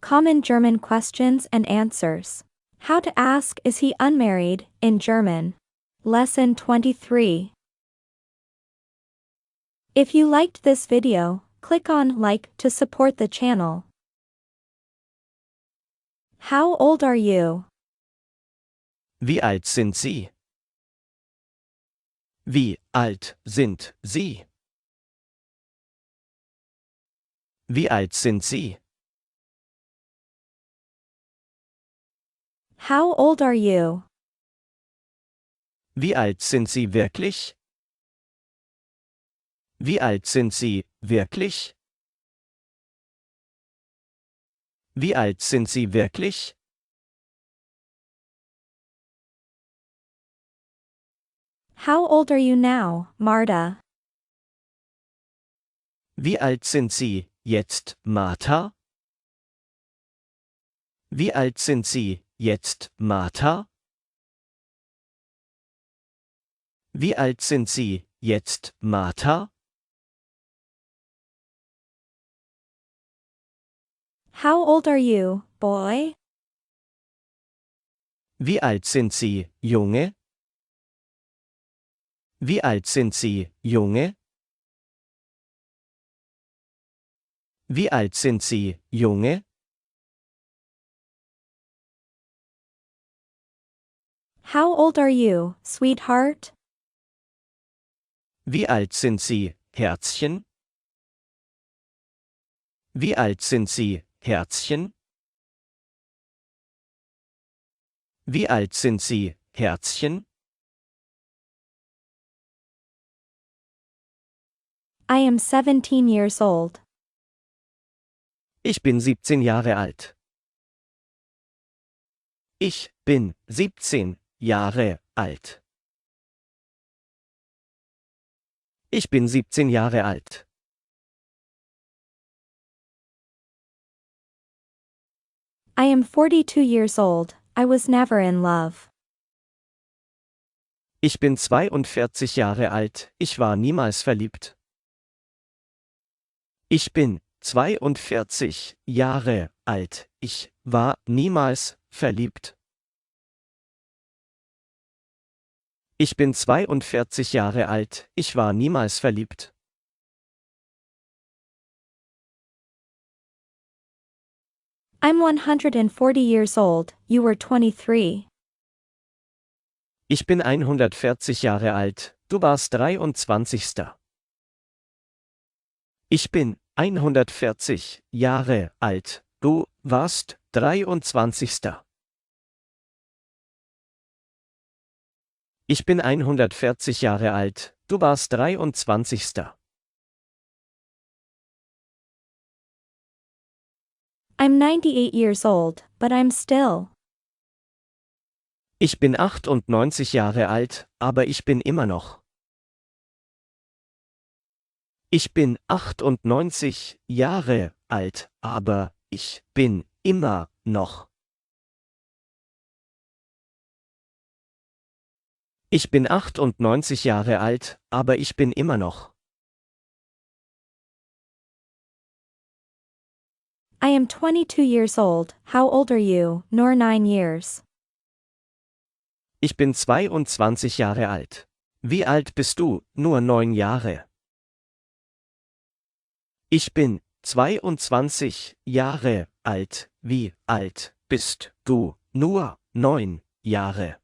Common German questions and answers. How to ask is he unmarried in German. Lesson 23. If you liked this video, click on like to support the channel. How old are you? Wie alt sind Sie? Wie alt sind Sie? Wie alt sind Sie? How old are you? Wie alt sind Sie wirklich? Wie alt sind Sie wirklich? Wie alt sind Sie wirklich? How old are you now, Marta? Wie alt sind Sie jetzt, Martha? Wie alt sind Sie jetzt, Martha? Wie alt sind Sie jetzt, Martha? How old are you, boy? Wie alt sind Sie, Junge? Wie alt sind Sie, Junge? Wie alt sind Sie, Junge? How old are you, sweetheart? Wie alt sind Sie, Herzchen? Wie alt sind Sie, Herzchen? Wie alt sind Sie, Herzchen? I am 17 years old. Ich bin 17 Jahre alt. Ich bin 17 Jahre alt. Ich bin 17 Jahre alt. I am 42 years old. I was never in love. Ich bin 42 Jahre alt. Ich war niemals verliebt. Ich bin 42 Jahre alt. Ich war niemals verliebt. Ich bin 42 Jahre alt. Ich war niemals verliebt. I'm 140 years old. You were 23. Ich bin 140 Jahre alt. Du warst 23. Ich bin 140 Jahre alt. Du warst 23. Ich bin 140 Jahre alt. Du warst 23. I'm 98 years old, but I'm still. Ich bin 98 Jahre alt, aber ich bin immer noch. Ich bin 98 Jahre alt, aber ich bin immer noch. Ich bin 98 Jahre alt, aber ich bin immer noch. I am 22 years old. How old are you? Nor 9 years. Ich bin 22 Jahre alt. Wie alt bist du? Nur 9 Jahre. Ich bin 22 Jahre alt. Wie alt bist du? Nur 9 Jahre.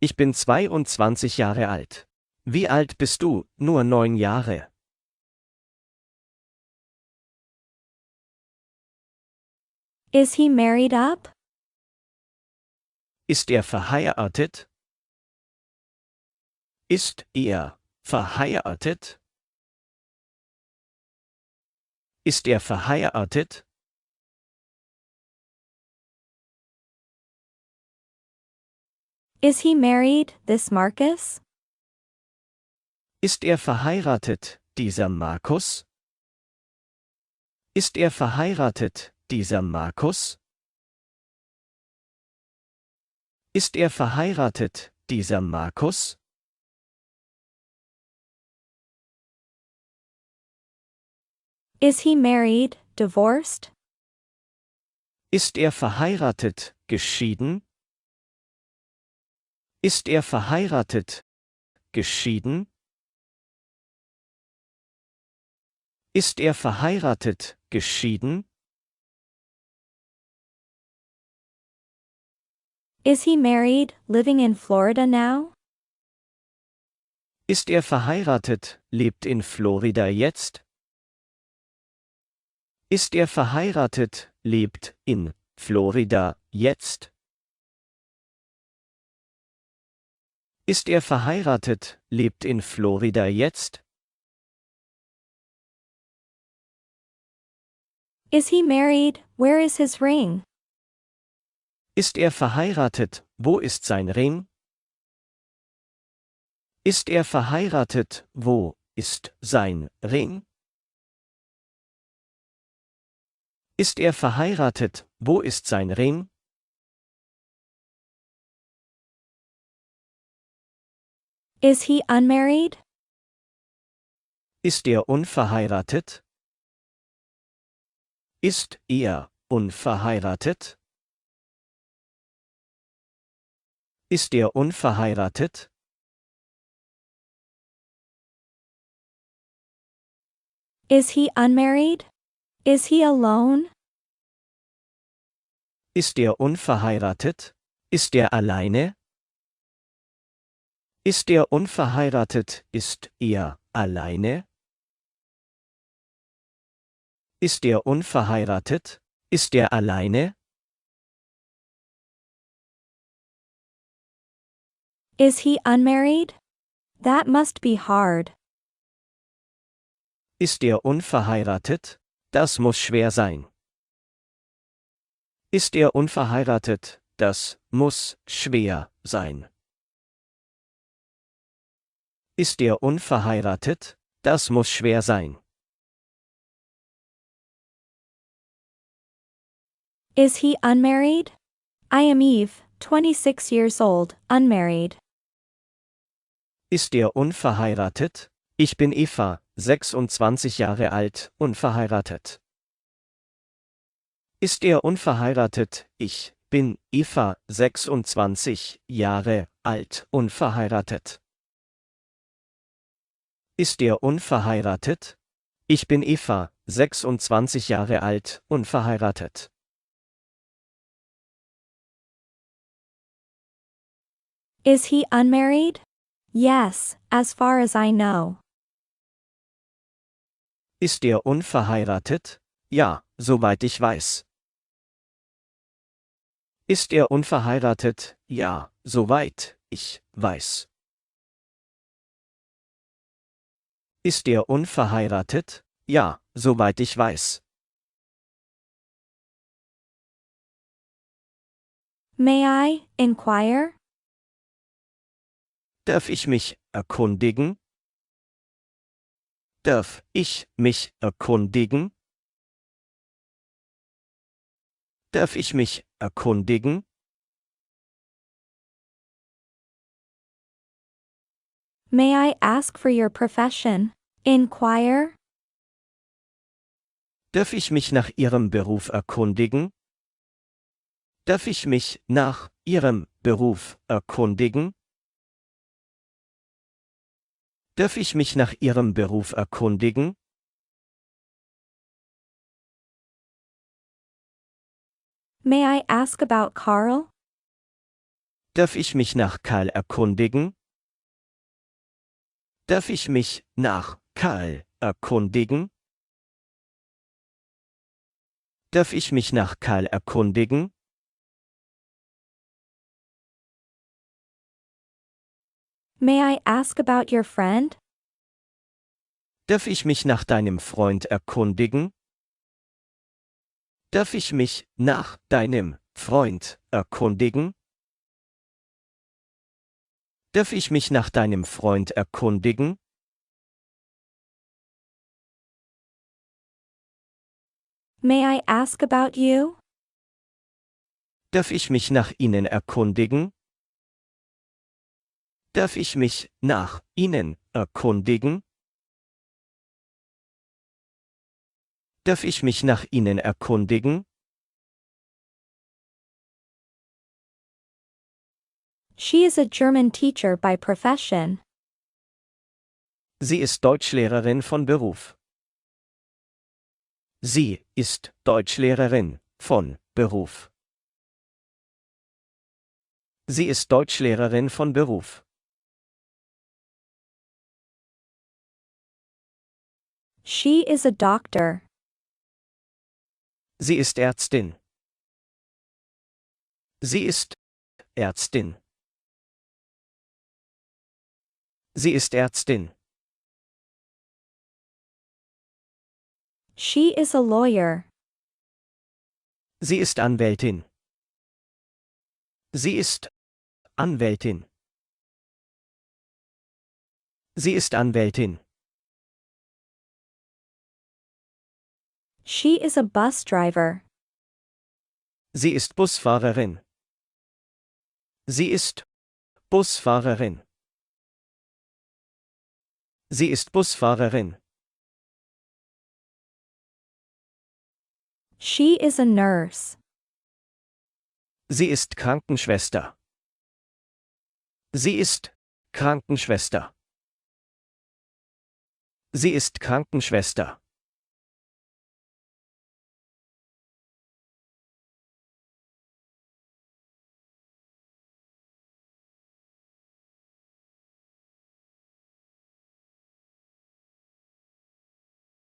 Ich bin 22 Jahre alt. Wie alt bist du? Nur 9 Jahre. Is he married up? Ist er verheiratet? Ist er verheiratet? Ist er verheiratet? Is he married, this Marcus? Ist er verheiratet, dieser Markus? Ist er verheiratet, dieser Markus? Ist er verheiratet, dieser Markus? Is he married, divorced? Ist er verheiratet, geschieden? Ist er verheiratet, geschieden? Ist er verheiratet, geschieden? Is he married, living in Florida now? Ist er verheiratet, lebt in Florida jetzt? Ist er verheiratet, lebt in Florida jetzt? Ist er verheiratet, lebt in Florida jetzt? Is he married, where is his ring? Ist er verheiratet, wo ist sein Ring? Ist er verheiratet, wo ist sein Ring? Ist er verheiratet, wo ist sein Ring? Is he unmarried? Ist er unverheiratet? Ist er unverheiratet? Ist er unverheiratet? Is he unmarried? Is he alone? Ist er unverheiratet? Ist er alleine? Ist er unverheiratet? Ist er alleine? Ist er unverheiratet? Ist er alleine? Is he unmarried? That must be hard. Ist er unverheiratet? Das muss schwer sein. Ist er unverheiratet? Das muss schwer sein. Ist er unverheiratet? Das muss schwer sein. Is he unmarried? I am Eve, 26 years old, unmarried. Ist er unverheiratet? Ich bin Eva, 26 Jahre alt, unverheiratet. Ist er unverheiratet? Ich bin Eva, 26 Jahre alt, unverheiratet. Ist er unverheiratet? Ich bin Eva, 26 Jahre alt, unverheiratet. Is he unmarried? Yes, as far as I know. Ist er unverheiratet? Ja, soweit ich weiß. Ist er unverheiratet? Ja, soweit ich weiß. Ist er unverheiratet? Ja, soweit ich weiß. May I inquire? Darf ich mich erkundigen? Darf ich mich erkundigen? Darf ich mich erkundigen? May I ask for your profession? Inquire? Darf ich mich nach Ihrem Beruf erkundigen? Darf ich mich nach Ihrem Beruf erkundigen? Darf ich mich nach Ihrem Beruf erkundigen? May I ask about Carl? Darf ich mich nach Karl erkundigen? Darf ich mich nach Karl erkundigen? Darf ich mich nach Karl erkundigen? May I ask about your friend? Darf ich mich nach deinem Freund erkundigen? Darf ich mich nach deinem Freund erkundigen? Darf ich mich nach deinem Freund erkundigen? May I ask about you? Darf ich mich nach Ihnen erkundigen? Darf ich mich nach Ihnen erkundigen? Darf ich mich nach Ihnen erkundigen? She is a German teacher by profession. Sie ist Deutschlehrerin von Beruf. Sie ist Deutschlehrerin von Beruf. Sie ist Deutschlehrerin von Beruf. She is a doctor. Sie ist Ärztin. Sie ist Ärztin. Sie ist Ärztin. She is a lawyer. Sie ist Anwältin. Sie ist Anwältin. Sie ist Anwältin. She is a bus driver. Sie ist Busfahrerin. Sie ist Busfahrerin. Sie ist Busfahrerin. She is a nurse. Sie ist Krankenschwester. Sie ist Krankenschwester. Sie ist Krankenschwester.